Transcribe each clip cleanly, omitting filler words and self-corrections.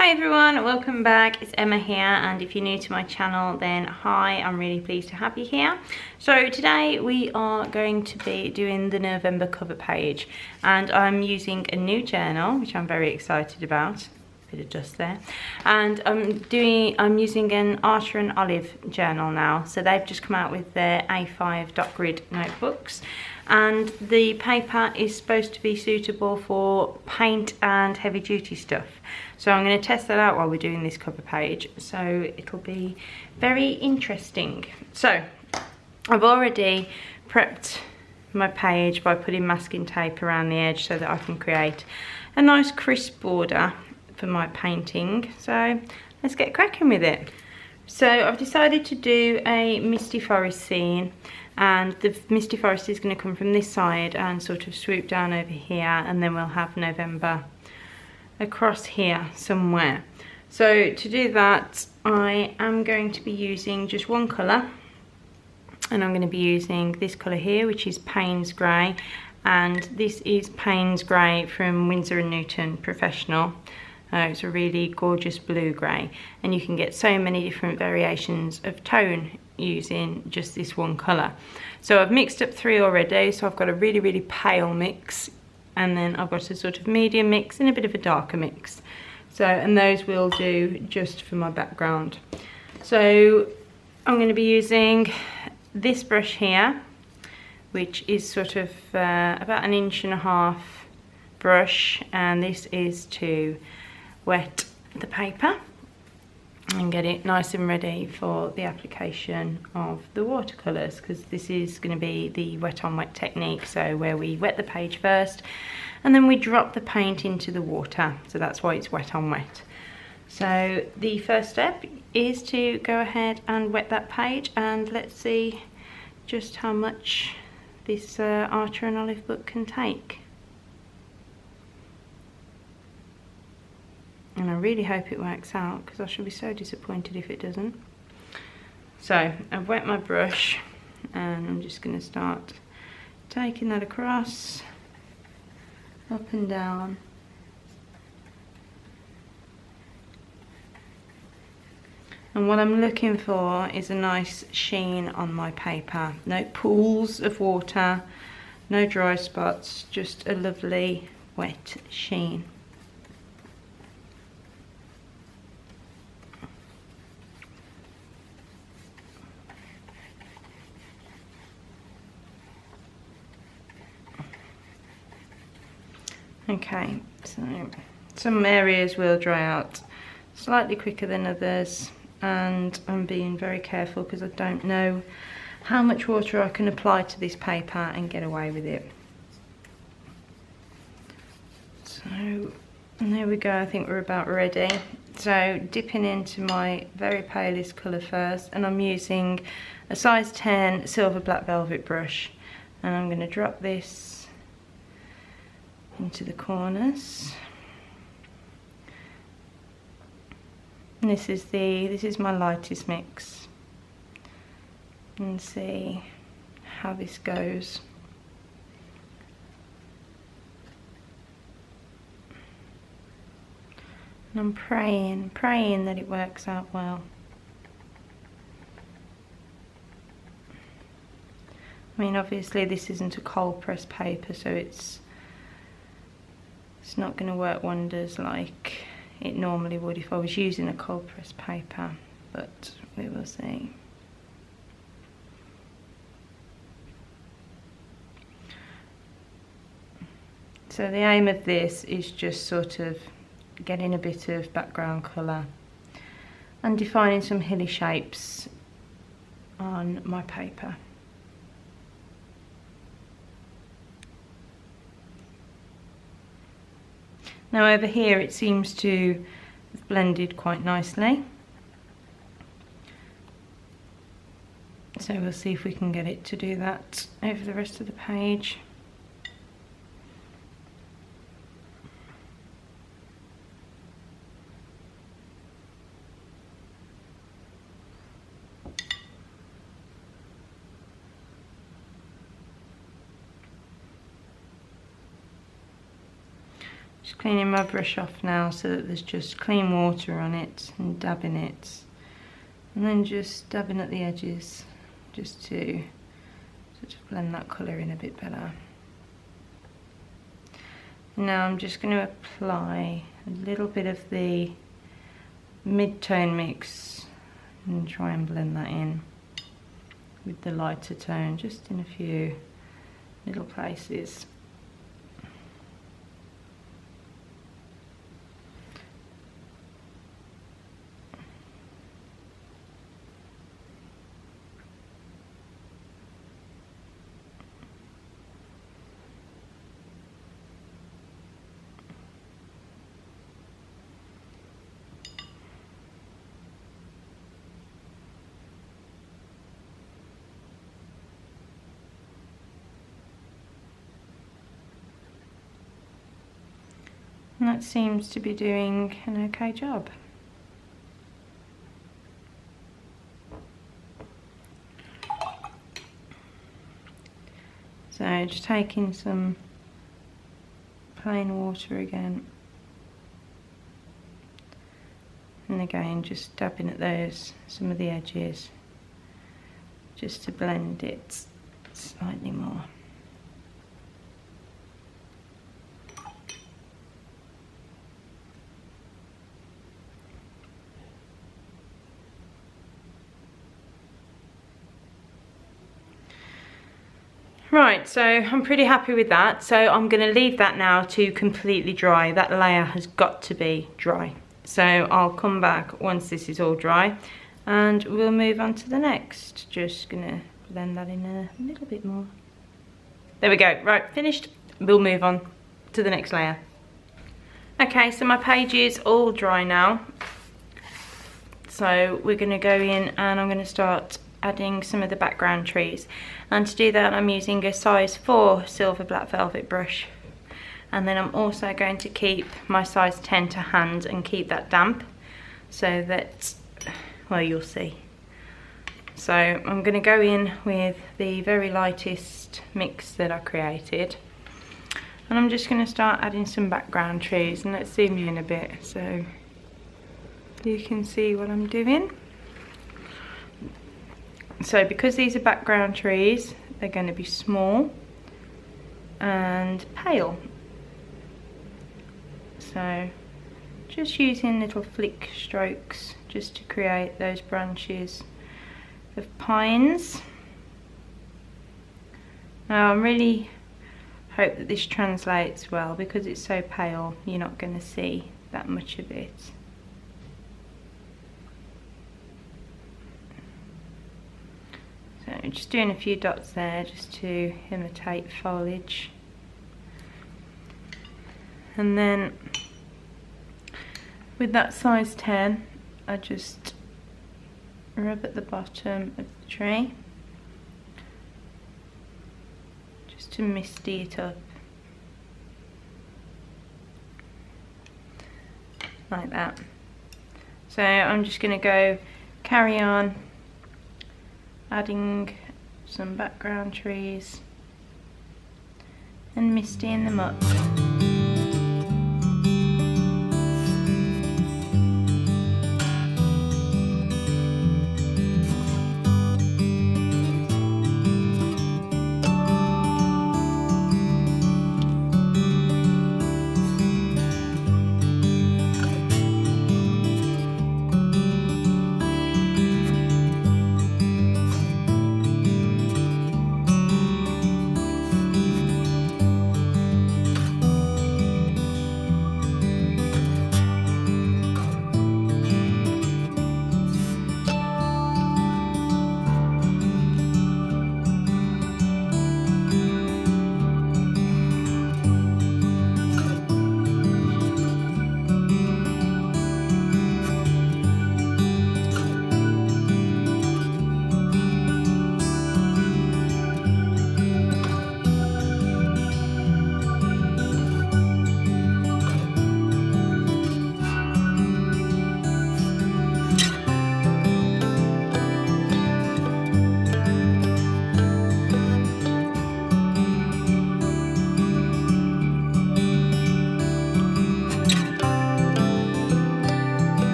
Hi everyone, welcome back. It's Emma here, and if you're new to my channel then hi, I'm really pleased to have you here. So today we are going to be doing the November cover page, and I'm using a new journal which I'm very excited about. Bit of dust there. And I'm using an Archer and Olive journal now. So they've just come out with their A5 dot grid notebooks, and the paper is supposed to be suitable for paint and heavy duty stuff. So I'm going to test that out while we're doing this cover page, so it'll be very interesting. So I've already prepped my page by putting masking tape around the edge so that I can create a nice crisp border for my painting. So let's get cracking with it. So I've decided to do a misty forest scene, and the misty forest is going to come from this side and sort of swoop down over here, and then we'll have November across here somewhere. So to do that I am going to be using just one colour, and I'm going to be using this colour here, which is Paynes grey, and this is Paynes grey from Winsor & Newton Professional. It's a really gorgeous blue grey, and you can get so many different variations of tone using just this one colour. So I've mixed up 3 already, so I've got a really pale mix, and then I've got a sort of medium mix and a bit of a darker mix. So, and those will do just for my background. So I'm going to be using this brush here, which is sort of about 1.5 inch brush, and this is to wet the paper and get it nice and ready for the application of the watercolours, because this is going to be the wet on wet technique, so where we wet the page first and then we drop the paint into the water, so that's why it's wet on wet. So the first step is to go ahead and wet that page, and let's see just how much this Archer and Olive book can take. And I really hope it works out, because I shall be so disappointed if it doesn't. So I've wet my brush, and I'm just going to start taking that across, up and down. And what I'm looking for is a nice sheen on my paper. No pools of water, no dry spots, just a lovely wet sheen. Okay, so some areas will dry out slightly quicker than others, and I'm being very careful because I don't know how much water I can apply to this paper and get away with it. So, and there we go, I think we're about ready. So dipping into my very palest colour first, and I'm using a size 10 silver black velvet brush, and I'm going to drop this into the corners. And this is my lightest mix, and see how this goes. And I'm praying that it works out well. I mean, obviously this isn't a cold press paper, so it's not going to work wonders like it normally would if I was using a cold press paper, but we will see. So the aim of this is just sort of getting a bit of background colour and defining some hilly shapes on my paper. Now over here it seems to have blended quite nicely, so we'll see if we can get it to do that over the rest of the page. Just cleaning my brush off now so that there's just clean water on it, and dabbing it. And then just dabbing at the edges just to sort of blend that colour in a bit better. Now I'm just going to apply a little bit of the mid-tone mix and try and blend that in with the lighter tone, just in a few little places. And that seems to be doing an okay job. So just taking some plain water again. And again just dabbing at those, some of the edges, just to blend it slightly more. Right, so I'm pretty happy with that. So I'm going to leave that now to completely dry. That layer has got to be dry. So I'll come back once this is all dry and we'll move on to the next. Just going to blend that in a little bit more. There we go. Right, finished. We'll move on to the next layer. Okay, so my page is all dry now. So we're going to go in and I'm going to start adding some of the background trees, and to do that I'm using a size 4 silver black velvet brush, and then I'm also going to keep my size 10 to hand and keep that damp so that, well, you'll see. So I'm going to go in with the very lightest mix that I created, and I'm just going to start adding some background trees, and let's zoom in a bit so you can see what I'm doing. So because these are background trees, they're going to be small and pale. So just using little flick strokes just to create those branches of pines. Now I really hope that this translates well, because it's so pale you're not going to see that much of it. So just doing a few dots there just to imitate foliage, and then with that size 10 I just rub at the bottom of the tree just to misty it up like that. So I'm just going to go carry on adding some background trees and mistying them up.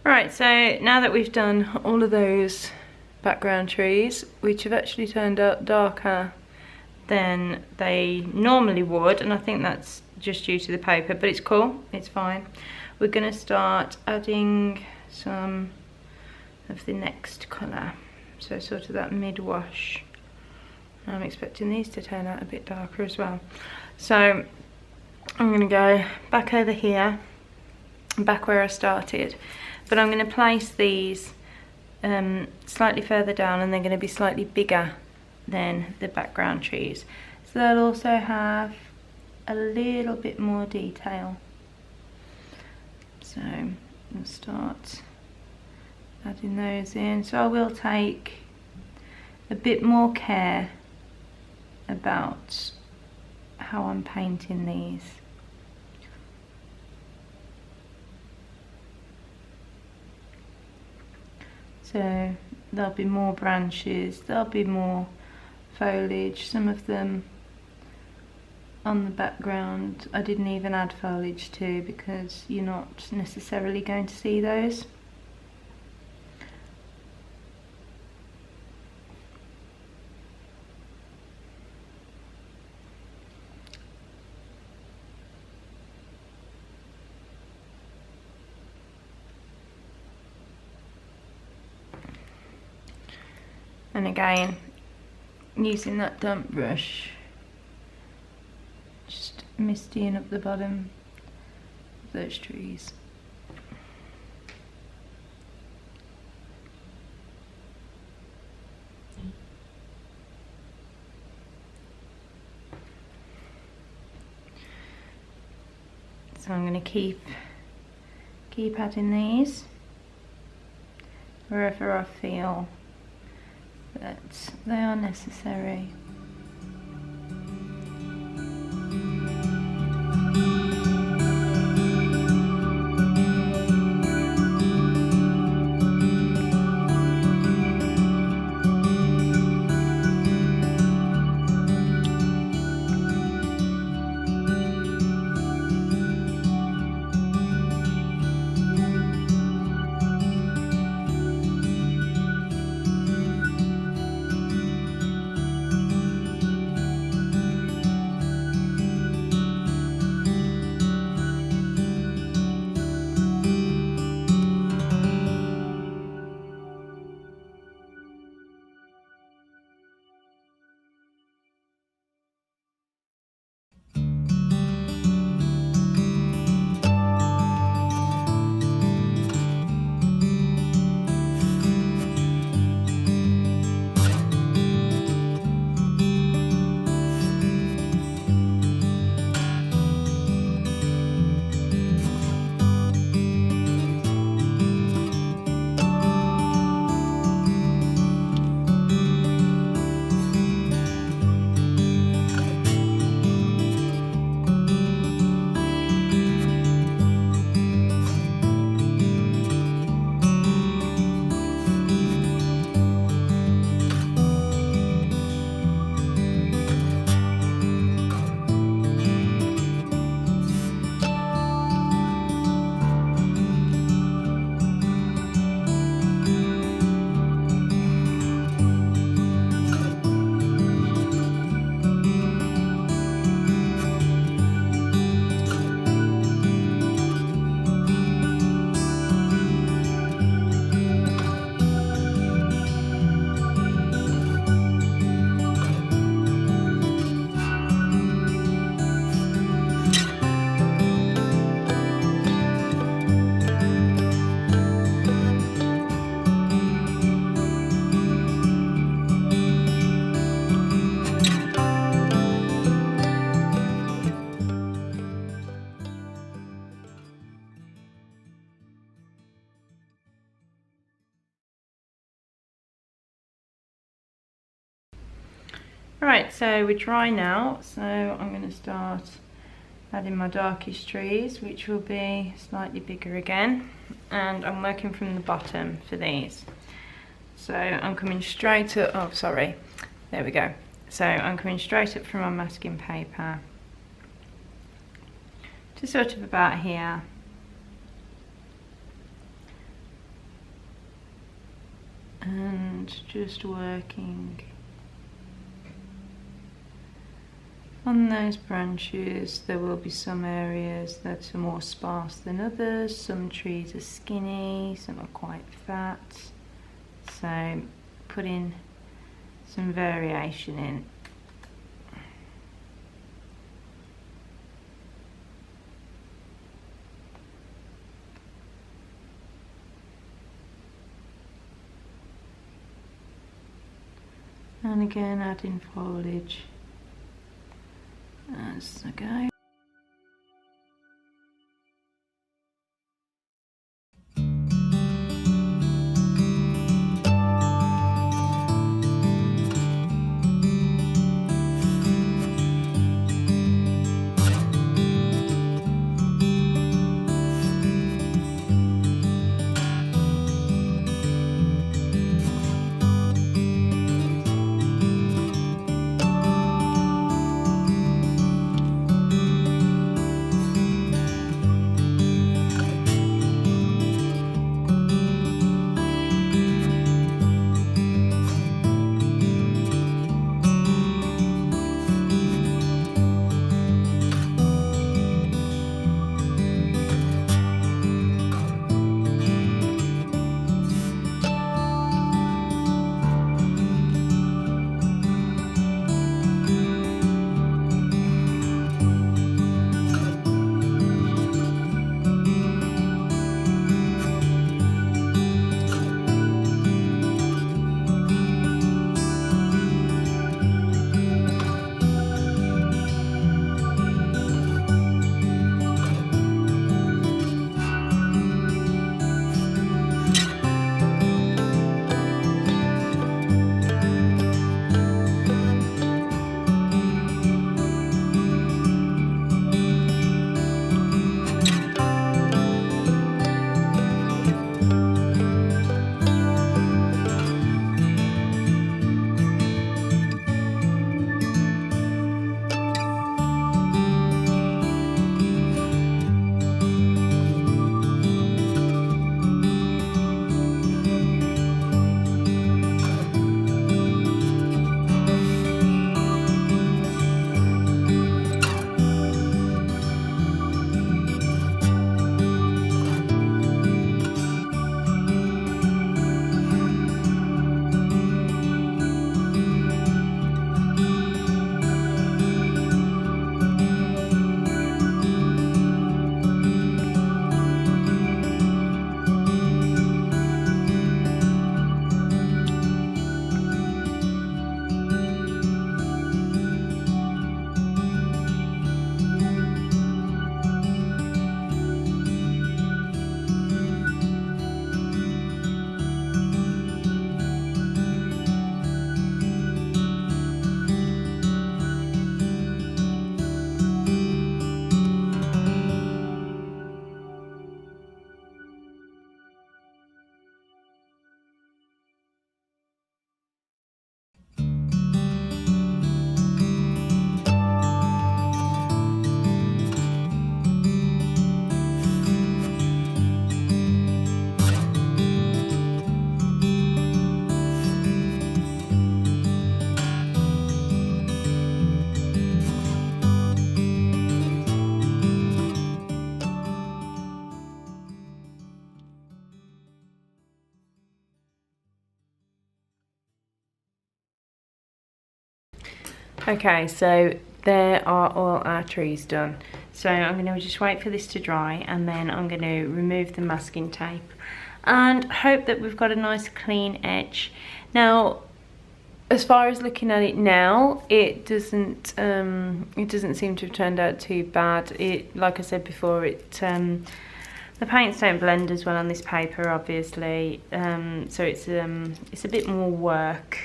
Right, so now that we've done all of those background trees, which have actually turned out darker than they normally would, and I think that's just due to the paper, but it's cool, it's fine. We're going to start adding some of the next colour, so sort of that mid-wash. I'm expecting these to turn out a bit darker as well. So I'm going to go back over here, back where I started, but I'm going to place these slightly further down, and they're going to be slightly bigger than the background trees. So they'll also have a little bit more detail. So we'll start adding those in. So I will take a bit more care about how I'm painting these. So there'll be more branches, there'll be more foliage, some of them on the background I didn't even add foliage to because you're not necessarily going to see those. And again, using that damp brush, just mistying up the bottom of those trees. So I'm going to keep adding these wherever I feel that they are necessary. Right, so we're dry now, so I'm going to start adding my darkish trees, which will be slightly bigger again, and I'm working from the bottom for these. So I'm coming straight up, oh sorry, there we go. So I'm coming straight up from my masking paper to sort of about here, and just working on those branches. There will be some areas that are more sparse than others. Some trees are skinny, some are quite fat. So putting some variation in. And again adding foliage as I go. Okay, so there are all our trees done. So I'm going to just wait for this to dry, and then I'm going to remove the masking tape and hope that we've got a nice clean edge. Now, as far as looking at it now, it doesn't seem to have turned out too bad. It, like I said before, the paints don't blend as well on this paper, obviously, so it's a bit more work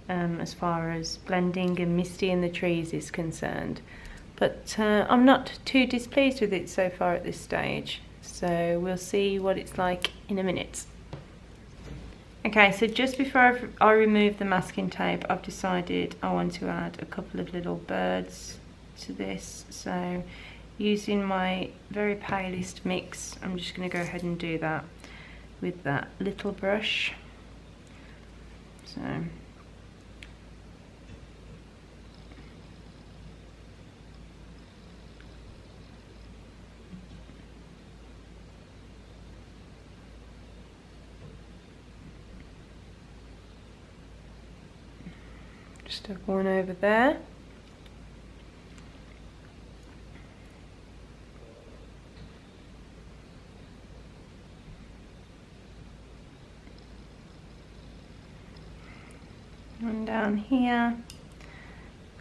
as far as blending and misty in the trees is concerned. But I'm not too displeased with it so far at this stage, so we'll see what it's like in a minute. Okay, so just before I remove the masking tape, I've decided I want to add a couple of little birds to this. So using my very palest mix, I'm just going to go ahead and do that with that little brush. So just have one over there. One down here.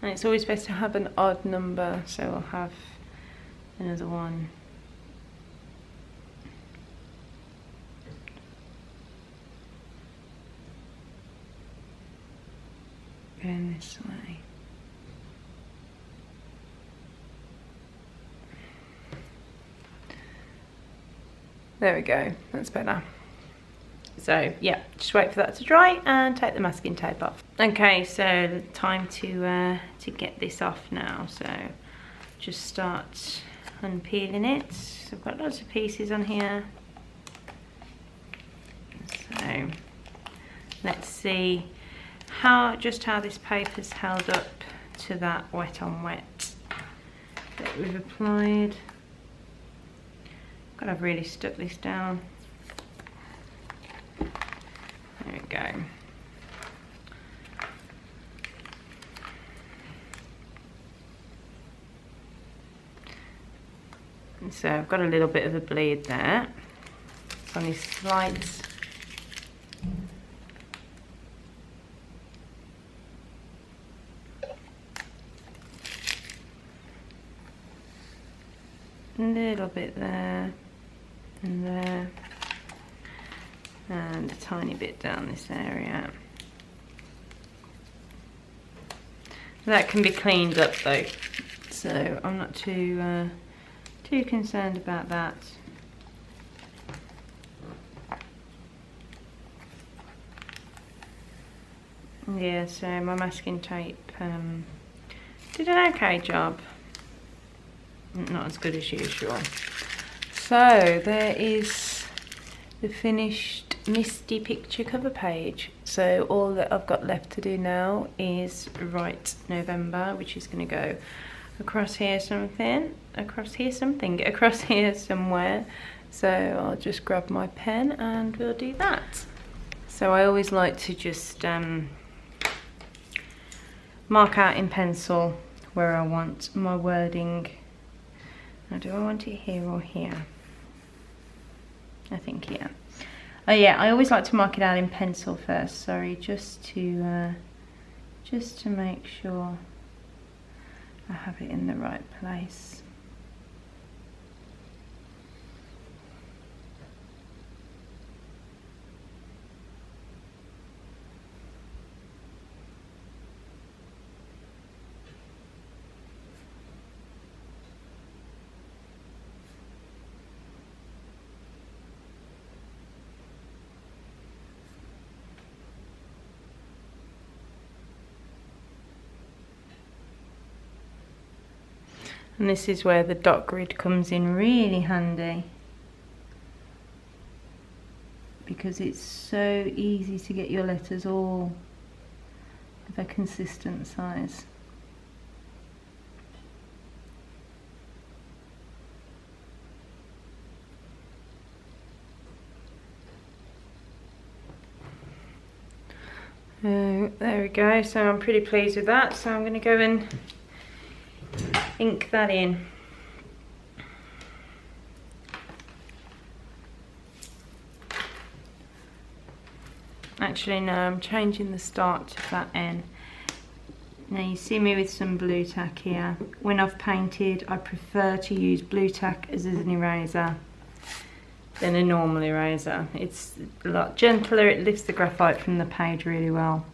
And it's always best to have an odd number, so I'll have another one going this way. There we go, that's better. So yeah, just wait for that to dry and take the masking tape off. Okay, so time to get this off now. So just start unpeeling it. So I've got lots of pieces on here. So let's see just how this paper's held up to that wet on wet that we've applied. God, I've really stuck this down. There we go. And so I've got a little bit of a bleed there on these slides. A little bit there and there, and a tiny bit down this area. That can be cleaned up though, so I'm not too concerned about that. Yeah, so my masking tape did an okay job. Not as good as usual. So there is the finished Misty picture cover page. So all that I've got left to do now is write November, which is going to go across here something, across here somewhere. So I'll just grab my pen and we'll do that. So I always like to just mark out in pencil where I want my wording. Now, do I want it here or here? I think here. Oh yeah, I always like to mark it out in pencil first, sorry, just to make sure I have it in the right place. And this is where the dot grid comes in really handy, because it's so easy to get your letters all of a consistent size. There we go, so I'm pretty pleased with that, so I'm going to go and ink that in. Actually no, I'm changing the start of that N. Now you see me with some blue tack here. When I've painted, I prefer to use blue tack as an eraser than a normal eraser. It's a lot gentler, it lifts the graphite from the page really well.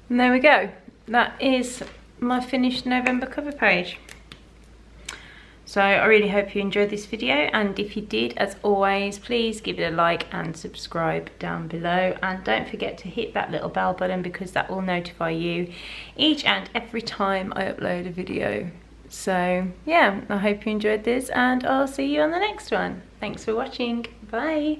And there we go. That is my finished November cover page. So I really hope you enjoyed this video, and if you did, as always, please give it a like and subscribe down below, and don't forget to hit that little bell button because that will notify you each and every time I upload a video. So yeah, I hope you enjoyed this, and I'll see you on the next one. Thanks for watching. Bye.